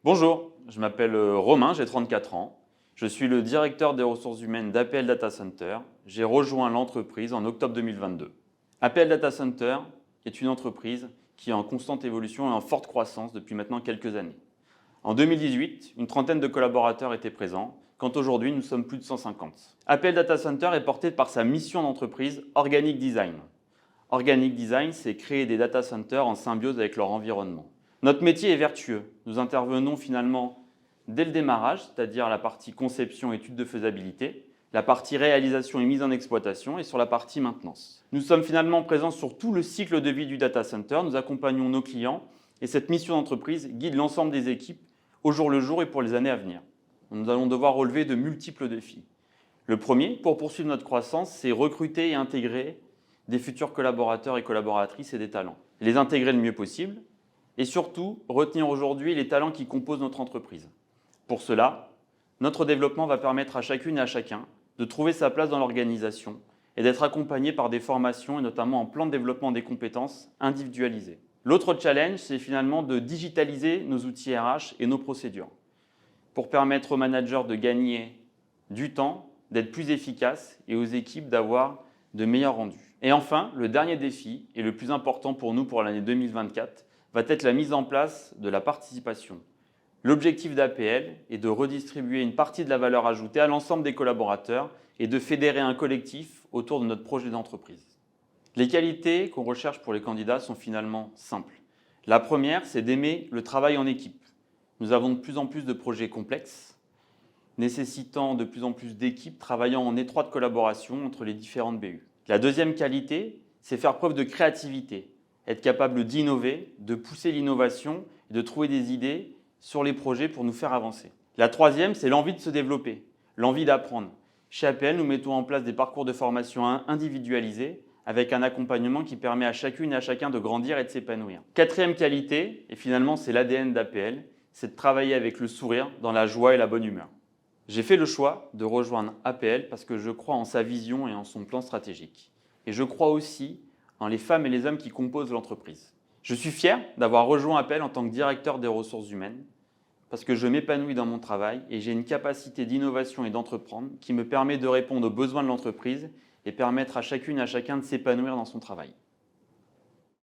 Bonjour, je m'appelle Romain, j'ai 34 ans. Je suis le directeur des ressources humaines d'APL Data Center. J'ai rejoint l'entreprise en octobre 2022. APL Data Center est une entreprise qui est en constante évolution et en forte croissance depuis maintenant quelques années. En 2018, une trentaine de collaborateurs étaient présents, quand aujourd'hui nous sommes plus de 150. APL Data Center est porté par sa mission d'entreprise Organic Design. Organic Design, c'est créer des data centers en symbiose avec leur environnement. Notre métier est vertueux. Nous intervenons finalement dès le démarrage, c'est-à-dire la partie conception, étude de faisabilité, la partie réalisation et mise en exploitation et sur la partie maintenance. Nous sommes finalement présents sur tout le cycle de vie du data center, nous accompagnons nos clients et cette mission d'entreprise guide l'ensemble des équipes au jour le jour et pour les années à venir. Nous allons devoir relever de multiples défis. Le premier, pour poursuivre notre croissance, c'est recruter et intégrer des futurs collaborateurs et collaboratrices et des talents. Les intégrer le mieux possible et surtout retenir aujourd'hui les talents qui composent notre entreprise. Pour cela, notre développement va permettre à chacune et à chacun de trouver sa place dans l'organisation et d'être accompagné par des formations et notamment en plan de développement des compétences individualisées. L'autre challenge, c'est finalement de digitaliser nos outils RH et nos procédures pour permettre aux managers de gagner du temps, d'être plus efficaces et aux équipes d'avoir de meilleurs rendus. Et enfin, le dernier défi, et le plus important pour nous pour l'année 2024, va être la mise en place de la participation. L'objectif d'APL est de redistribuer une partie de la valeur ajoutée à l'ensemble des collaborateurs et de fédérer un collectif autour de notre projet d'entreprise. Les qualités qu'on recherche pour les candidats sont finalement simples. La première, c'est d'aimer le travail en équipe. Nous avons de plus en plus de projets complexes, nécessitant de plus en plus d'équipes travaillant en étroite collaboration entre les différentes BU. La deuxième qualité, c'est faire preuve de créativité, être capable d'innover, de pousser l'innovation et de trouver des idées sur les projets pour nous faire avancer. La troisième, c'est l'envie de se développer, l'envie d'apprendre. Chez APL, nous mettons en place des parcours de formation individualisés avec un accompagnement qui permet à chacune et à chacun de grandir et de s'épanouir. Quatrième qualité, et finalement c'est l'ADN d'APL, c'est de travailler avec le sourire, dans la joie et la bonne humeur. J'ai fait le choix de rejoindre APL parce que je crois en sa vision et en son plan stratégique. Et je crois aussi en les femmes et les hommes qui composent l'entreprise. Je suis fier d'avoir rejoint APL en tant que directeur des ressources humaines parce que je m'épanouis dans mon travail et j'ai une capacité d'innovation et d'entreprendre qui me permet de répondre aux besoins de l'entreprise et permettre à chacune et à chacun de s'épanouir dans son travail.